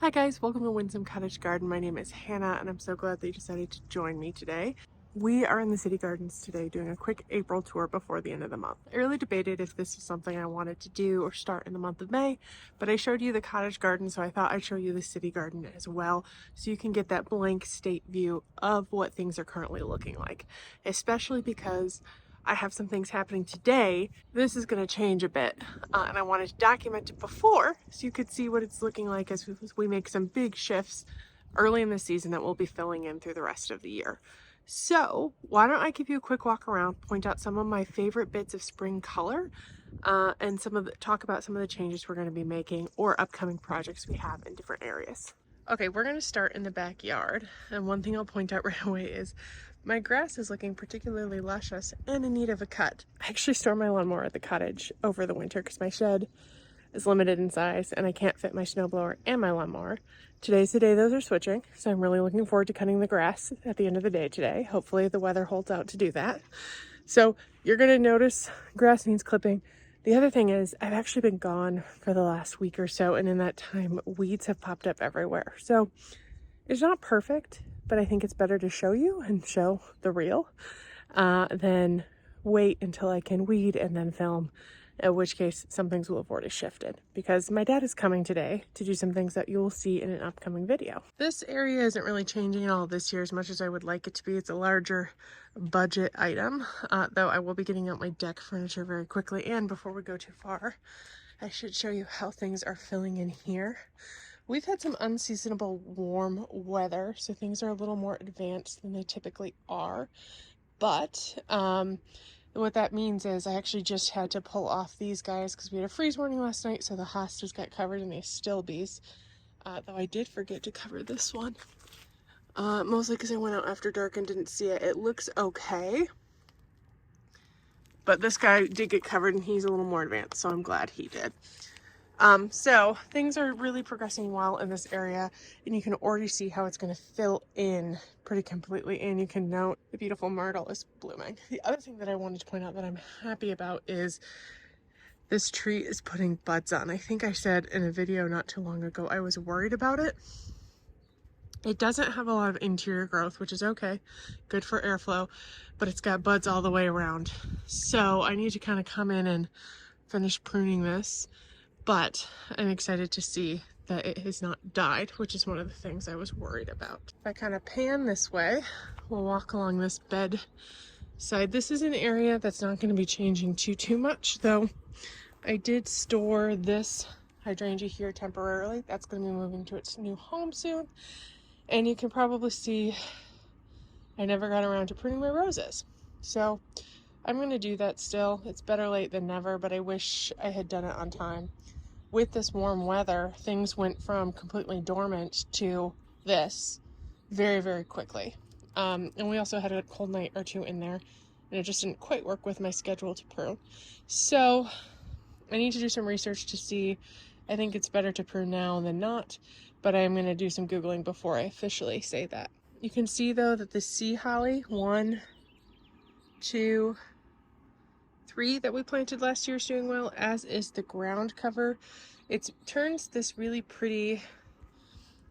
Hi guys, welcome to Windsome Cottage Garden. My name is Hannah and I'm so glad that you decided to join me today. We are in the city gardens today doing a quick April tour before the end of the month. I really debated if this was something I wanted to do or start in the month of May, but I showed you the cottage garden, so I thought I'd show you the city garden as well so you can get that blank state view of what things are currently looking like, especially because I have some things happening today. This is going to change a bit, and I wanted to document it before so you could see what it's looking like as we make some big shifts early in the season that we'll be filling in through the rest of the year. So why don't I give you a quick walk around, point out some of my favorite bits of spring color, and talk about some of the changes we're going to be making or upcoming projects we have in different areas. Okay, we're going to start in the backyard, and one thing I'll point out right away is my grass is looking particularly luscious and in need of a cut. I actually store my lawnmower at the cottage over the winter because my shed is limited in size and I can't fit my snowblower and my lawnmower. Today's the day those are switching, so I'm really looking forward to cutting the grass at the end of the day today. Hopefully the weather holds out to do that. So you're going to notice grass needs clipping. The other thing is I've actually been gone for the last week or so, and in that time weeds have popped up everywhere. So it's not perfect, but I think it's better to show you and show the real than wait until I can weed and then film, in which case some things will have already shifted because my dad is coming today to do some things that you'll see in an upcoming video. This area isn't really changing at all this year as much as I would like it to be. It's a larger budget item, though I will be getting out my deck furniture very quickly. And before we go too far, I should show you how things are filling in here. We've had some unseasonable warm weather, so things are a little more advanced than they typically are. But what that means is I actually just had to pull off these guys because we had a freeze warning last night, so the hostas got covered in these stilbies. Though I did forget to cover this one. Mostly because I went out after dark and didn't see it. It looks okay. But this guy did get covered and he's a little more advanced, so I'm glad he did. So things are really progressing well in this area, and you can already see how it's going to fill in pretty completely, and you can note the beautiful myrtle is blooming. The other thing that I wanted to point out that I'm happy about is this tree is putting buds on. I think I said in a video not too long ago I was worried about it. It doesn't have a lot of interior growth, which is okay, good for airflow, but it's got buds all the way around. So I need to kind of come in and finish pruning this. But I'm excited to see that it has not died, which is one of the things I was worried about. If I kind of pan this way, we'll walk along this bed side. This is an area that's not going to be changing too much, though I did store this hydrangea here temporarily. That's going to be moving to its new home soon. And you can probably see I never got around to pruning my roses. So I'm going to do that still. It's better late than never, but I wish I had done it on time. With this warm weather, things went from completely dormant to this very, very quickly. And we also had a cold night or two in there, and it just didn't quite work with my schedule to prune. So I need to do some research to see. I think it's better to prune now than not, but I'm going to do some Googling before I officially say that. You can see, though, that the sea holly, 1, 2, 3 that we planted last year is doing well, as is the ground cover. It turns this really pretty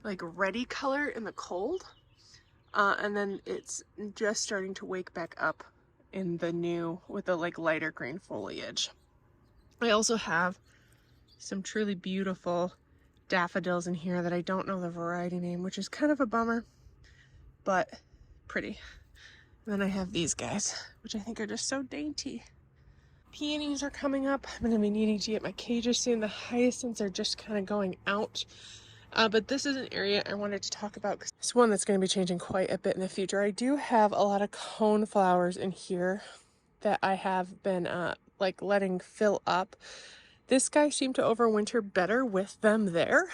like reddy color in the cold, and then it's just starting to wake back up in the new with the like lighter green foliage. I also have some truly beautiful daffodils in here that I don't know the variety name, which is kind of a bummer, but pretty. And then I have these guys, which I think are just so dainty. Peonies are coming up. I'm going to be needing to get my cages soon. The hyacinths are just kind of going out. But this is an area I wanted to talk about because it's one that's going to be changing quite a bit in the future. I do have a lot of cone flowers in here that I have been like letting fill up. This guy seemed to overwinter better with them there.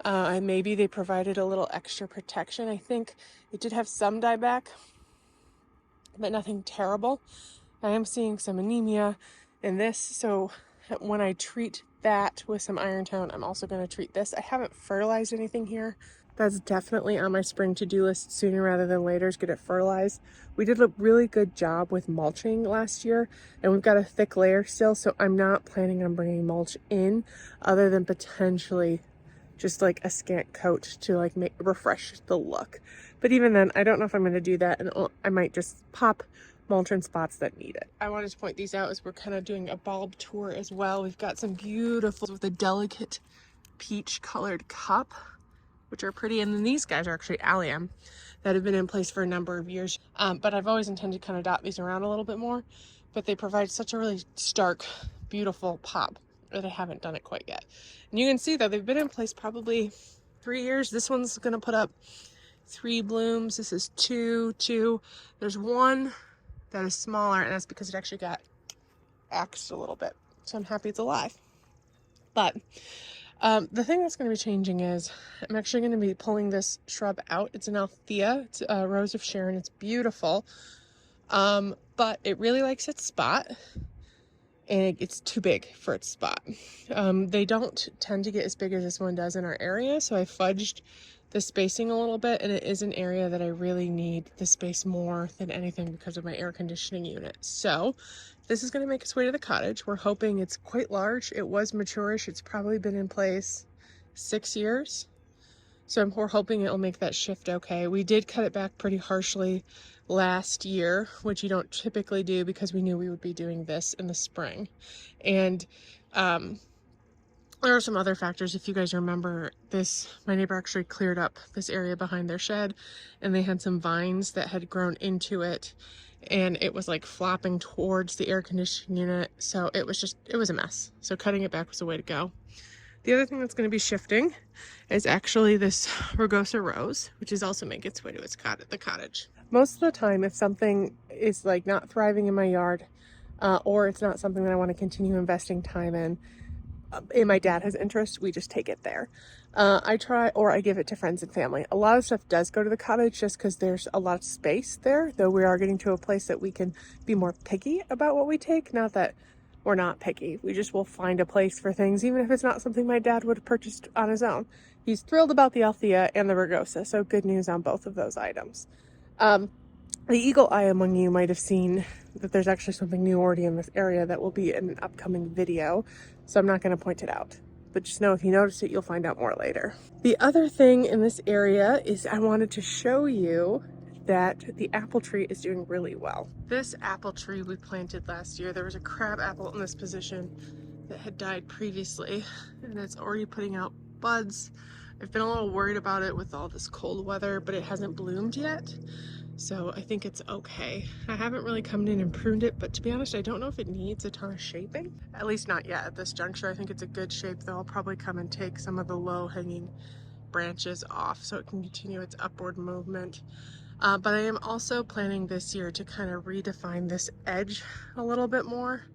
And maybe they provided a little extra protection. I think it did have some dieback, but nothing terrible. I am seeing some anemia in this, so when I treat that with some iron tone, I'm also going to treat this. I haven't fertilized anything here. That's definitely on my spring to-do list sooner rather than later is get it fertilized. We did a really good job with mulching last year, and we've got a thick layer still, so I'm not planning on bringing mulch in other than potentially just like a scant coat to like refresh the look. But even then, I don't know if I'm going to do that, and I might just pop mulch in spots that need it. I wanted to point these out as we're kind of doing a bulb tour as well. We've got some beautiful with a delicate peach colored cup, which are pretty, and then these guys are actually allium that have been in place for a number of years. But I've always intended to kind of dot these around a little bit more, but they provide such a really stark, beautiful pop that I haven't done it quite yet. And you can see that they've been in place probably 3 years. This one's gonna put up 3 blooms. This is 2. There's one that is smaller, and that's because it actually got axed a little bit. So I'm happy it's alive. But the thing that's going to be changing is I'm actually going to be pulling this shrub out. It's an Althea. It's a Rose of Sharon. It's beautiful. But it really likes its spot, and it's too big for its spot. They don't tend to get as big as this one does in our area, so I fudged the spacing a little bit, and it is an area that I really need the space more than anything because of my air conditioning unit. So this is going to make its way to the cottage. We're hoping it's quite large. It was mature-ish. It's probably been in place 6 years. So we're hoping it'll make that shift okay. We did cut it back pretty harshly last year, which you don't typically do because we knew we would be doing this in the spring. And there are some other factors. If you guys remember this, my neighbor actually cleared up this area behind their shed, and they had some vines that had grown into it, and it was like flopping towards the air conditioning unit. So it was a mess. So cutting it back was the way to go. The other thing that's going to be shifting is actually this Rugosa Rose, which is also making its way to the cottage. Most of the time, if something is like not thriving in my yard, or it's not something that I want to continue investing time in, and my dad has interest, we just take it there. I try, or I give it to friends and family. A lot of stuff does go to the cottage just because there's a lot of space there, though we are getting to a place that we can be more picky about what we take. Not that we're not picky, we just will find a place for things, even if it's not something my dad would have purchased on his own. He's thrilled about the Althea and the Rugosa, so good news on both of those items. The eagle eye among you might have seen that there's actually something new already in this area that will be in an upcoming video, so I'm not going to point it out. But just know if you notice it, you'll find out more later. The other thing in this area is I wanted to show you that the apple tree is doing really well. This apple tree we planted last year, there was a crab apple in this position that had died previously, and it's already putting out buds. I've been a little worried about it with all this cold weather, but it hasn't bloomed yet. So I think it's okay. I haven't really come in and pruned it, but to be honest, I don't know if it needs a ton of shaping. At least not yet at this juncture. I think it's a good shape, though. I'll probably come and take some of the low-hanging branches off so it can continue its upward movement. But I am also planning this year to kind of redefine this edge a little bit more.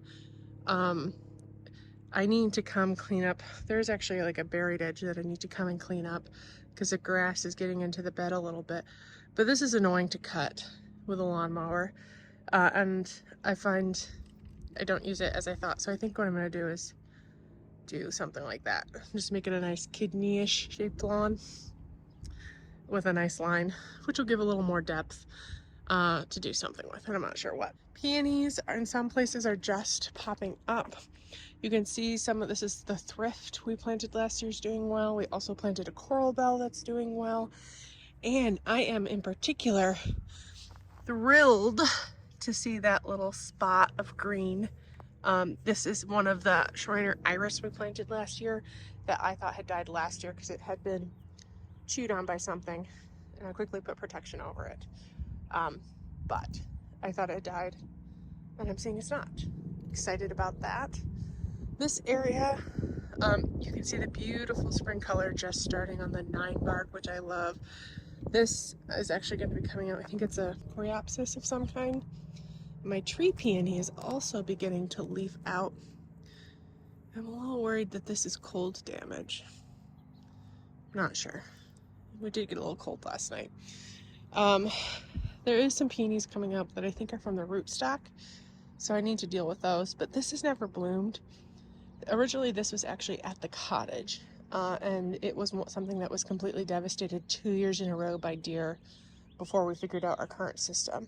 I need to come clean up. There's actually like a buried edge that I need to come and clean up because the grass is getting into the bed a little bit. But this is annoying to cut with a lawnmower, and I find I don't use it as I thought. So I think what I'm going to do is do something like that. Just make it a nice kidney-ish shaped lawn with a nice line, which will give a little more depth to do something with, and I'm not sure what. Peonies in some places are just popping up. You can see some of this is the thrift we planted last year's doing well. We also planted a coral bell that's doing well. And I am in particular thrilled to see that little spot of green. This is one of the Schreiner iris we planted last year that I thought had died last year because it had been chewed on by something, and I quickly put protection over it. But I thought it died, and I'm seeing it's not. Excited about that. This area, you can see the beautiful spring color just starting on the 9-bark, which I love. This is actually going to be coming out. I think it's a coreopsis of some kind. My tree peony is also beginning to leaf out. I'm a little worried that this is cold damage. Not sure. We did get a little cold last night. There is some peonies coming up that I think are from the rootstock, so I need to deal with those. But this has never bloomed. Originally, this was actually at the cottage. And it was something that was completely devastated 2 years in a row by deer before we figured out our current system.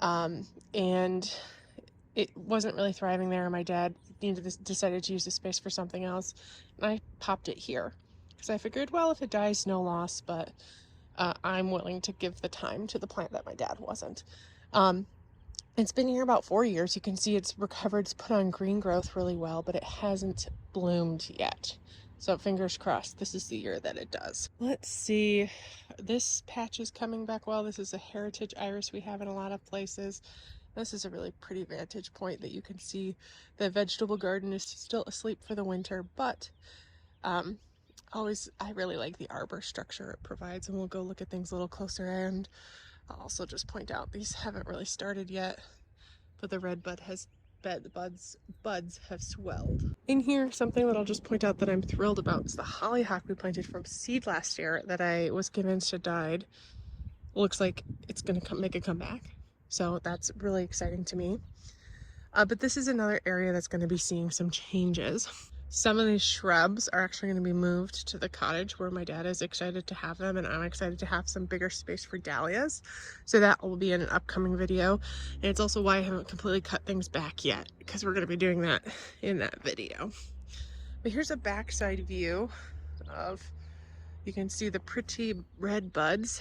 And it wasn't really thriving there. My dad decided to use the space for something else, and I popped it here. because I figured, well, if it dies, no loss, but I'm willing to give the time to the plant that my dad wasn't. It's been here about 4 years. You can see it's recovered, it's put on green growth really well, but it hasn't bloomed yet. So fingers crossed, this is the year that it does. Let's see, this patch is coming back well. This is a heritage iris we have in a lot of places. This is a really pretty vantage point that you can see the vegetable garden is still asleep for the winter, but I really like the arbor structure it provides, and we'll go look at things a little closer. And I'll also just point out these haven't really started yet, but the red bud has the buds have swelled. In here, something that I'll just point out that I'm thrilled about is the hollyhock we planted from seed last year that I was convinced had died. Looks like it's gonna make a comeback, so that's really exciting to me. But this is another area that's going to be seeing some changes. Some of these shrubs are actually going to be moved to the cottage where my dad is excited to have them, and I'm excited to have some bigger space for dahlias. So that will be in an upcoming video. And it's also why I haven't completely cut things back yet, because we're going to be doing that in that video. But here's a backside view of, you can see the pretty red buds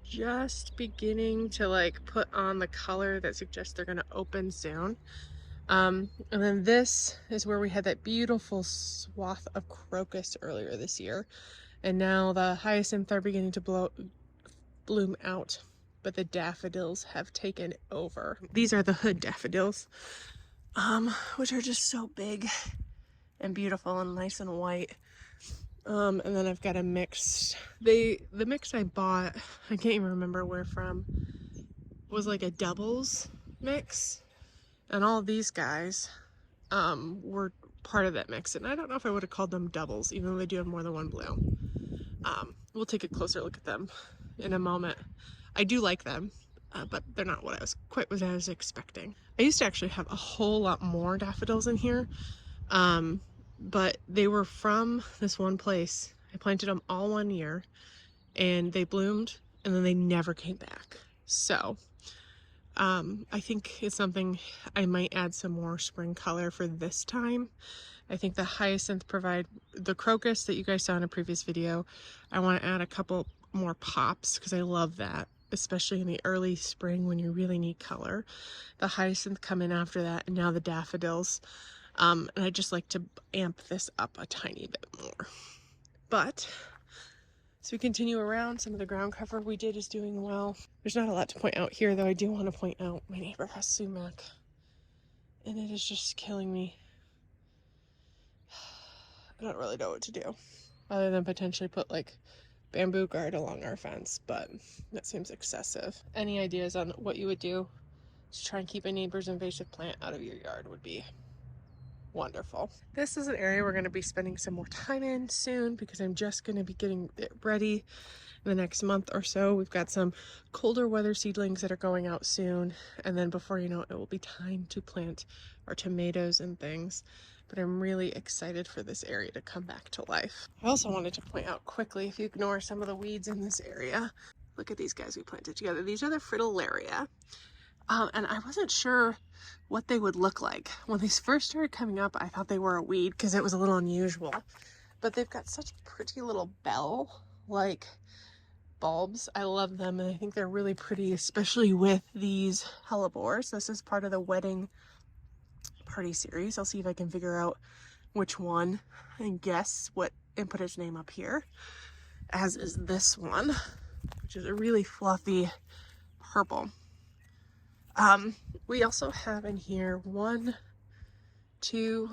just beginning to like put on the color that suggests they're going to open soon. And then this is where we had that beautiful swath of crocus earlier this year, and now the hyacinth are beginning to bloom out, but the daffodils have taken over. These are the hood daffodils, which are just so big and beautiful and nice and white. And then I've got a mix. The mix I bought, I can't even remember where from, was like a doubles mix. And all these guys were part of that mix. And I don't know if I would have called them doubles, even though they do have more than one bloom. We'll take a closer look at them in a moment. I do like them, but they're not quite what I was expecting. I used to actually have a whole lot more daffodils in here, but they were from this one place. I planted them all 1 year, and they bloomed, and then they never came back. So I think it's something I might add some more spring color for this time. I think the hyacinth provide the crocus that you guys saw in a previous video. I want to add a couple more pops because I love that, especially in the early spring when you really need color. The hyacinth come in after that, and now the daffodils. And I just like to amp this up a tiny bit more. But as we continue around, some of the ground cover we did is doing well. There's not a lot to point out here, though. I do want to point out my neighbor has sumac, and it is just killing me. I don't really know what to do other than potentially put like bamboo guard along our fence, but that seems excessive. Any ideas on what you would do to try and keep a neighbor's invasive plant out of your yard would be wonderful. This is an area we're going to be spending some more time in soon because I'm just going to be getting it ready in the next month or so. We've got some colder weather seedlings that are going out soon, and then before you know it, it will be time to plant our tomatoes and things. But I'm really excited for this area to come back to life. I also wanted to point out quickly, if you ignore some of the weeds in this area, look at these guys we planted together. These are the fritillaria. And I wasn't sure what they would look like. When they first started coming up, I thought they were a weed because it was a little unusual. But they've got such pretty little bell-like bulbs. I love them, and I think they're really pretty, especially with these hellebores. This is part of the wedding party series. I'll see if I can figure out which one and guess what and put its name up here, as is this one, which is a really fluffy purple. We also have in here 1, 2,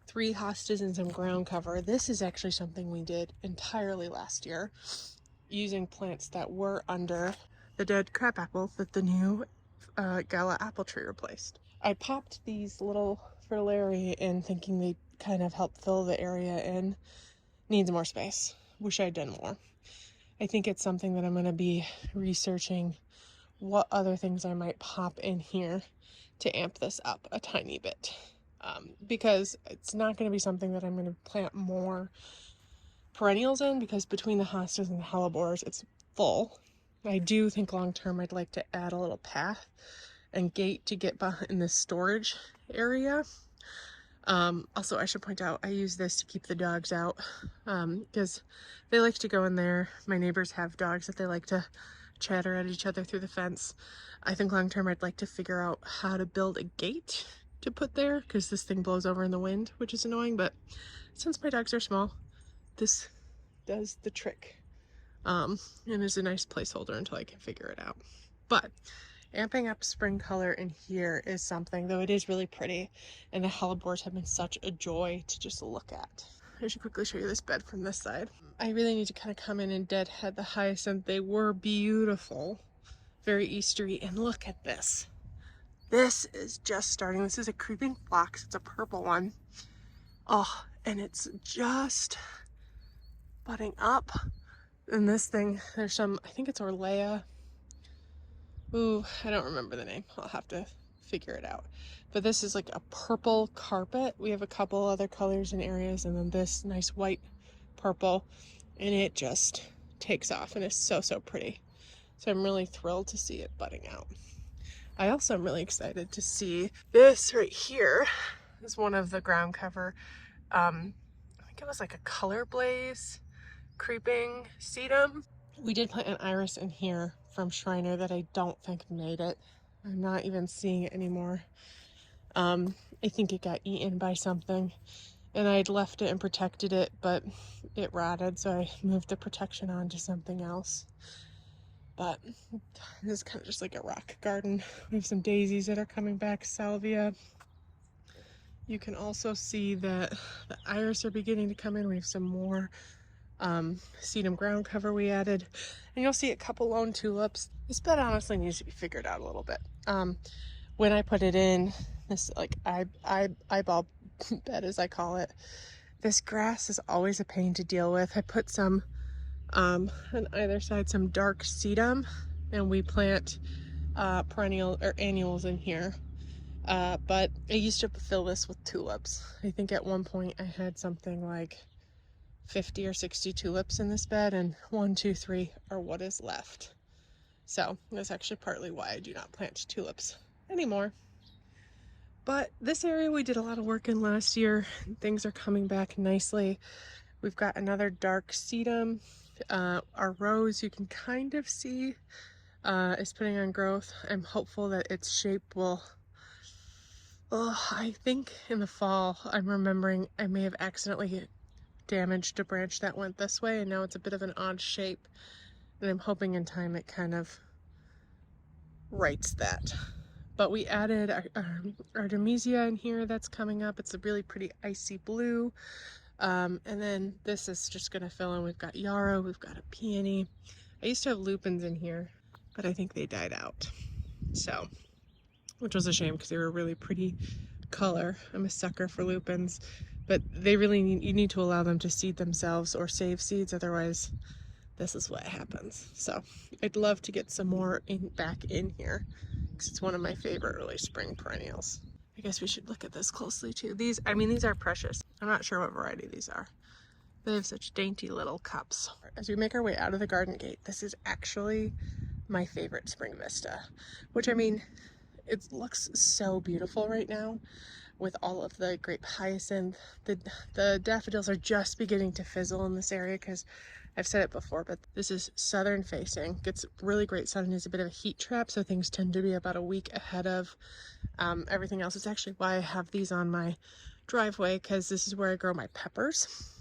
3 hostas and some ground cover. This is actually something we did entirely last year, using plants that were under the dead crabapple that the new Gala apple tree replaced. I popped these little fritillaria in thinking they'd kind of help fill the area in. Needs more space. Wish I'd done more. I think it's something that I'm going to be researching what other things I might pop in here to amp this up a tiny bit, because it's not going to be something that I'm going to plant more perennials in, because between the hostas and the hellebores it's full. I do think long term I'd like to add a little path and gate to get behind this storage area, Also, I should point out, I use this to keep the dogs out because they like to go in there. My neighbors have dogs that they like to chatter at each other through the fence. I think long term I'd like to figure out how to build a gate to put there because this thing blows over in the wind, which is annoying, but since my dogs are small, this does the trick. And is a nice placeholder until I can figure it out. But amping up spring color in here is something, though it is really pretty, and the hellebores have been such a joy to just look at. I should quickly show you this bed from this side. I really need to kind of come in and deadhead the hyacinth. They were beautiful, very Eastery, and look at this. This is just starting. This is a creeping phlox. It's a purple one. Oh, and it's just budding up. And this thing, there's some, I think it's Orlea. Ooh, I don't remember the name. I'll have to figure it out. But this is like a purple carpet. We have a couple other colors and areas, and then this nice white purple, and it just takes off and is so, so pretty. So I'm really thrilled to see it budding out. I also am really excited to see this right here. This is one of the ground cover. I think it was like a color blaze creeping sedum. We did plant an iris in here from Shriner that I don't think made it. I'm not even seeing it anymore. I think it got eaten by something, and I'd left it and protected it, but it rotted, so I moved the protection on to something else. But this is kind of just like a rock garden. We have some daisies that are coming back, salvia. You can also see that the iris are beginning to come in. We have some more sedum ground cover we added, and you'll see a couple lone tulips. This bed honestly needs to be figured out a little bit. When I put it in, this like eyeball bed as I call it, this grass is always a pain to deal with. I put some on either side some dark sedum, and we plant perennial or annuals in here. But I used to fill this with tulips. I think at one point I had something like 50 or 60 tulips in this bed, and 1, 2, 3 are what is left. So that's actually partly why I do not plant tulips anymore. But this area we did a lot of work in last year. Things are coming back nicely. We've got another dark sedum. Our rose you can kind of see is putting on growth. I'm hopeful that its shape will, I think in the fall, I'm remembering I may have accidentally damaged a branch that went this way, and now it's a bit of an odd shape, and I'm hoping in time it kind of rights that. But we added our Artemisia in here that's coming up. It's a really pretty icy blue, and then this is just going to fill in. We've got yarrow, we've got a peony. I used to have lupins in here, but I think they died out, so, which was a shame because they were a really pretty color. I'm a sucker for lupins, but they really need, you need to allow them to seed themselves or save seeds, otherwise this is what happens. So I'd love to get some more back in here because it's one of my favorite early spring perennials. I guess we should look at this closely too. These, I mean, these are precious. I'm not sure what variety these are. They have such dainty little cups. As we make our way out of the garden gate, this is actually my favorite spring vista, which, I mean, it looks so beautiful right now with all of the grape hyacinth. The daffodils are just beginning to fizzle in this area because I've said it before, but this is southern facing. Gets really great sun and is a bit of a heat trap, so things tend to be about a week ahead of everything else. It's actually why I have these on my driveway, because this is where I grow my peppers.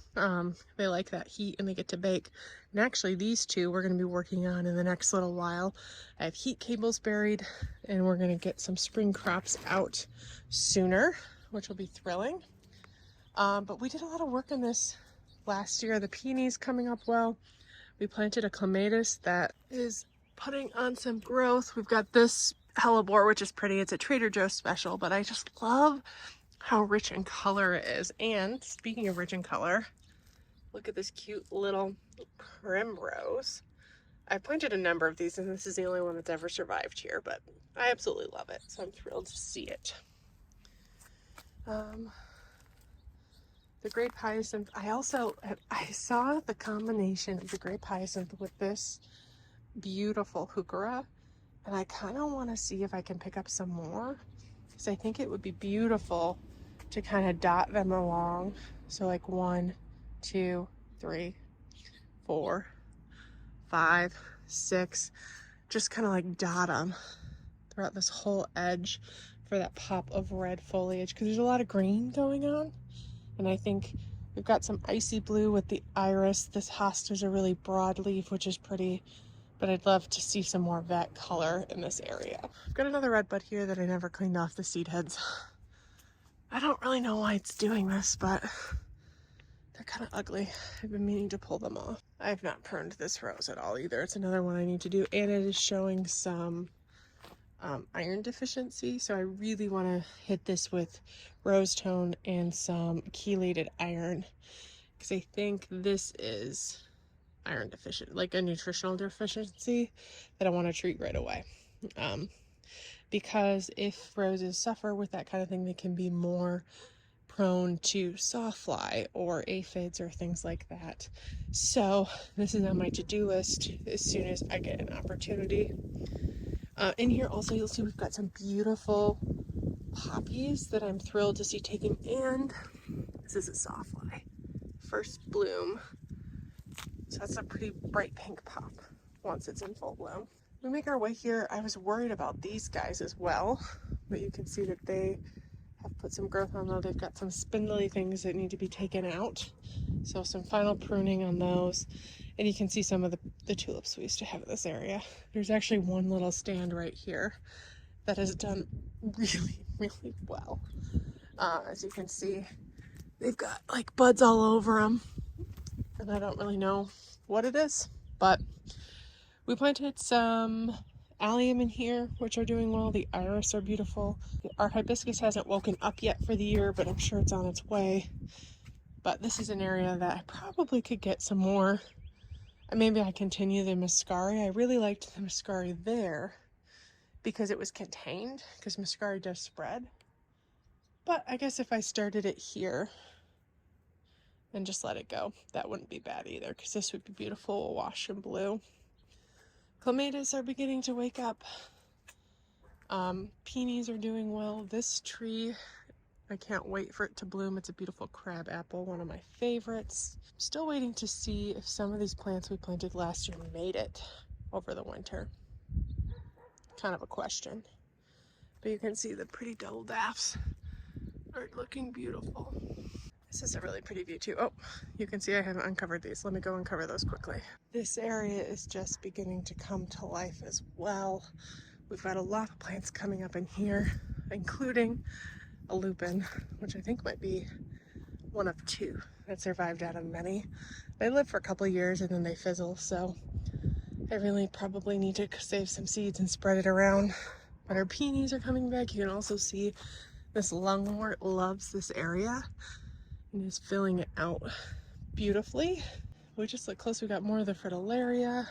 They like that heat and they get to bake. And actually these two we're going to be working on in the next little while. I have heat cables buried, and we're going to get some spring crops out sooner, which will be thrilling. But we did a lot of work on this last year. The peonies coming up well. We planted a clematis that is putting on some growth. We've got this hellebore, which is pretty. It's a Trader Joe's special, but I just love how rich in color it is. And speaking of rich in color, look at this cute little primrose. I planted a number of these, and this is the only one that's ever survived here, but I absolutely love it, so I'm thrilled to see it. The grape hyacinth, I saw the combination of the grape hyacinth with this beautiful heuchera, and I kind of want to see if I can pick up some more, because I think it would be beautiful to kind of dot them along. So like 1, 2, 3, 4, 5, 6, just kind of like dot them throughout this whole edge for that pop of red foliage, because there's a lot of green going on. And I think we've got some icy blue with the iris. This hosta is a really broad leaf, which is pretty, but I'd love to see some more of that color in this area. I've got another red bud here that I never cleaned off the seed heads. I don't really know why it's doing this, but they're kind of ugly. I've been meaning to pull them off. I have not pruned this rose at all either. It's another one I need to do, and it is showing some iron deficiency, so I really want to hit this with rose tone and some chelated iron, because I think this is iron deficient, like a nutritional deficiency that I want to treat right away. Because if roses suffer with that kind of thing, they can be more prone to sawfly or aphids or things like that. So this is on my to-do list as soon as I get an opportunity. In here also you'll see we've got some beautiful poppies that I'm thrilled to see taking, and this is a sawfly first bloom, so that's a pretty bright pink pop once it's in full bloom. We make our way here. I was worried about these guys as well, but you can see that they have put some growth on, though. They've got some spindly things that need to be taken out, so some final pruning on those. And you can see some of the tulips we used to have in this area. There's actually one little stand right here that has done really, really well. As you can see, they've got like buds all over them, and I don't really know what it is, but we planted some allium in here, which are doing well. The iris are beautiful. Our hibiscus hasn't woken up yet for the year, but I'm sure it's on its way. But this is an area that I probably could get some more. Maybe I continue the muscari. I really liked the muscari there because it was contained, because muscari does spread. But I guess if I started it here and just let it go, that wouldn't be bad either, because this would be beautiful wash in blue. Clematis are beginning to wake up. Peonies are doing well. This tree, I can't wait for it to bloom. It's a beautiful crab apple, one of my favorites. I'm still waiting to see if some of these plants we planted last year made it over the winter. Kind of a question. But you can see the pretty double daffs are looking beautiful. This is a really pretty view too. Oh, you can see I haven't uncovered these. Let me go uncover those quickly. This area is just beginning to come to life as well. We've got a lot of plants coming up in here, including a lupin, which I think might be one of 2 that survived out of many. They live for a couple of years and then they fizzle, so I really probably need to save some seeds and spread it around. But our peonies are coming back. You can also see this lungwort loves this area and is filling it out beautifully. We just look close, we got more of the fritillaria.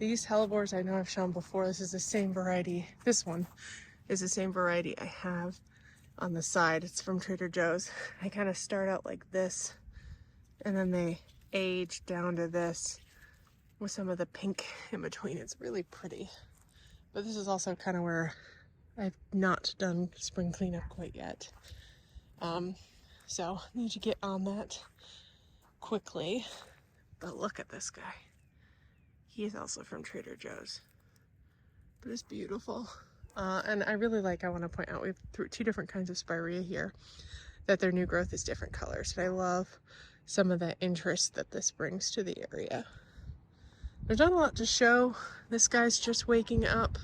These hellebores I know I've shown before. This is the same variety. This one is the same variety I have on the side. It's from Trader Joe's. I kind of start out like this, and then they age down to this with some of the pink in between. It's really pretty. But this is also kind of where I've not done spring cleanup quite yet. So I need to get on that quickly. But look at this guy. He is also from Trader Joe's, but it's beautiful. And I really like, I want to point out, we have 2 different kinds of spirea here, that their new growth is different colors. And I love some of the interest that this brings to the area. There's not a lot to show. This guy's just waking up.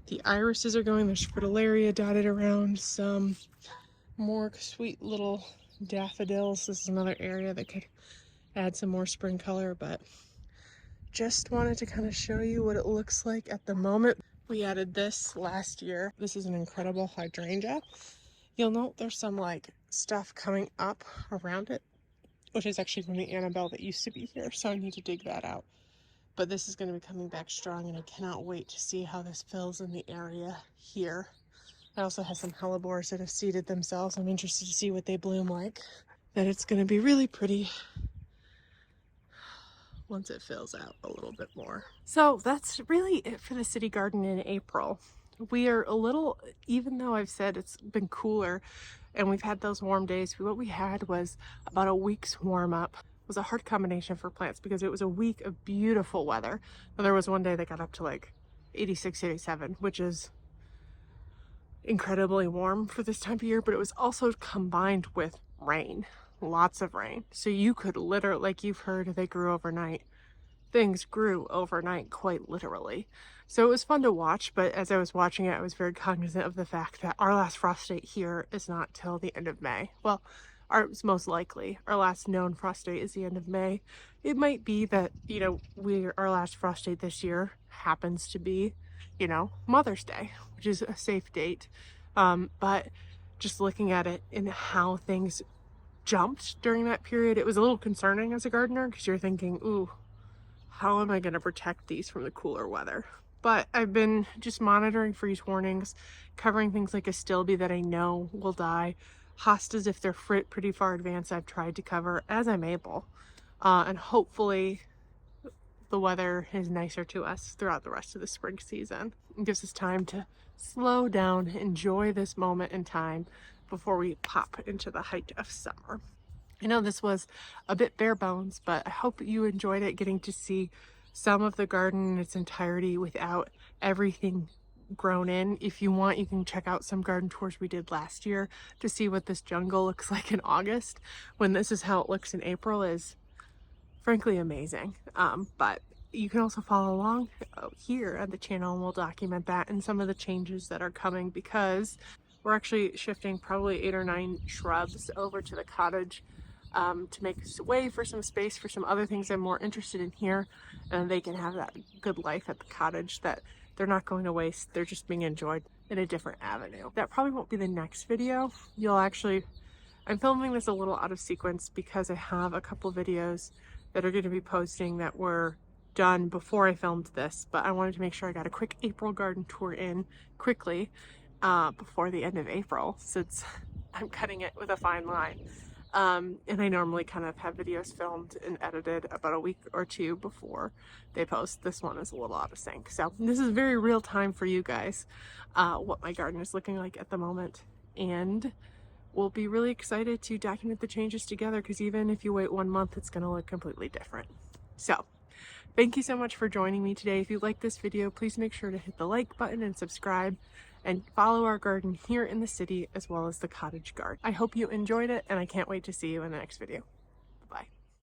The irises are going. There's fritillaria dotted around. Some more sweet little daffodils. This is another area that could add some more spring color, but just wanted to kind of show you what it looks like at the moment. We added this last year. This is an incredible hydrangea. You'll note there's some like stuff coming up around it, which is actually from the Annabelle that used to be here, so I need to dig that out. But this is going to be coming back strong, and I cannot wait to see how this fills in the area here. I also have some hellebores that have seeded themselves. I'm interested to see what they bloom like. That it's going to be really pretty once it fills out a little bit more. So that's really it for the city garden in April. we are a little, even though I've said it's been cooler and we've had those warm days, what we had was about a week's warm up. It was a hard combination for plants because it was a week of beautiful weather. And there was one day that got up to like 86, 87, which is incredibly warm for this time of year, but it was also combined with rain, lots of rain. So you could literally, like you've heard, they grew overnight. Things grew overnight, quite literally. So it was fun to watch, but as I was watching it, I was very cognizant of the fact that our last frost date here is not till the end of May. Well, it's most likely. Our last known frost date is the end of May. It might be that, you know, our last frost date this year happens to be, you know, Mother's Day, which is a safe date. But just looking at it and how things jumped during that period, it was a little concerning as a gardener because you're thinking, ooh, how am I going to protect these from the cooler weather? But I've been just monitoring freeze warnings, covering things like astilbe that I know will die. Hostas, if they're pretty far advanced, I've tried to cover as I'm able. And hopefully the weather is nicer to us throughout the rest of the spring season. It gives us time to slow down, enjoy this moment in time before we pop into the height of summer. I know this was a bit bare bones, but I hope you enjoyed it, getting to see some of the garden in its entirety without everything grown in. If you want, you can check out some garden tours we did last year to see what this jungle looks like in August, when this is how it looks in April. Is frankly amazing. But you can also follow along here at the channel, and we'll document that and some of the changes that are coming, because we're actually shifting probably 8 or 9 shrubs over to the cottage to make way for some space for some other things I'm more interested in here, and they can have that good life at the cottage that they're not going to waste. They're just being enjoyed in a different avenue. That probably won't be the next video. I'm filming this a little out of sequence because I have a couple videos that are going to be posting that were done before I filmed this, but I wanted to make sure I got a quick April garden tour in quickly before the end of April, since I'm cutting it with a fine line. And I normally kind of have videos filmed and edited about a week or two before they post. This one is a little out of sync. So this is very real time for you guys, what my garden is looking like at the moment. And we'll be really excited to document the changes together, because even if you wait 1 month, it's going to look completely different. So thank you so much for joining me today. If you like this video, please make sure to hit the like button and subscribe, and follow our garden here in the city as well as the cottage garden. I hope you enjoyed it, and I can't wait to see you in the next video.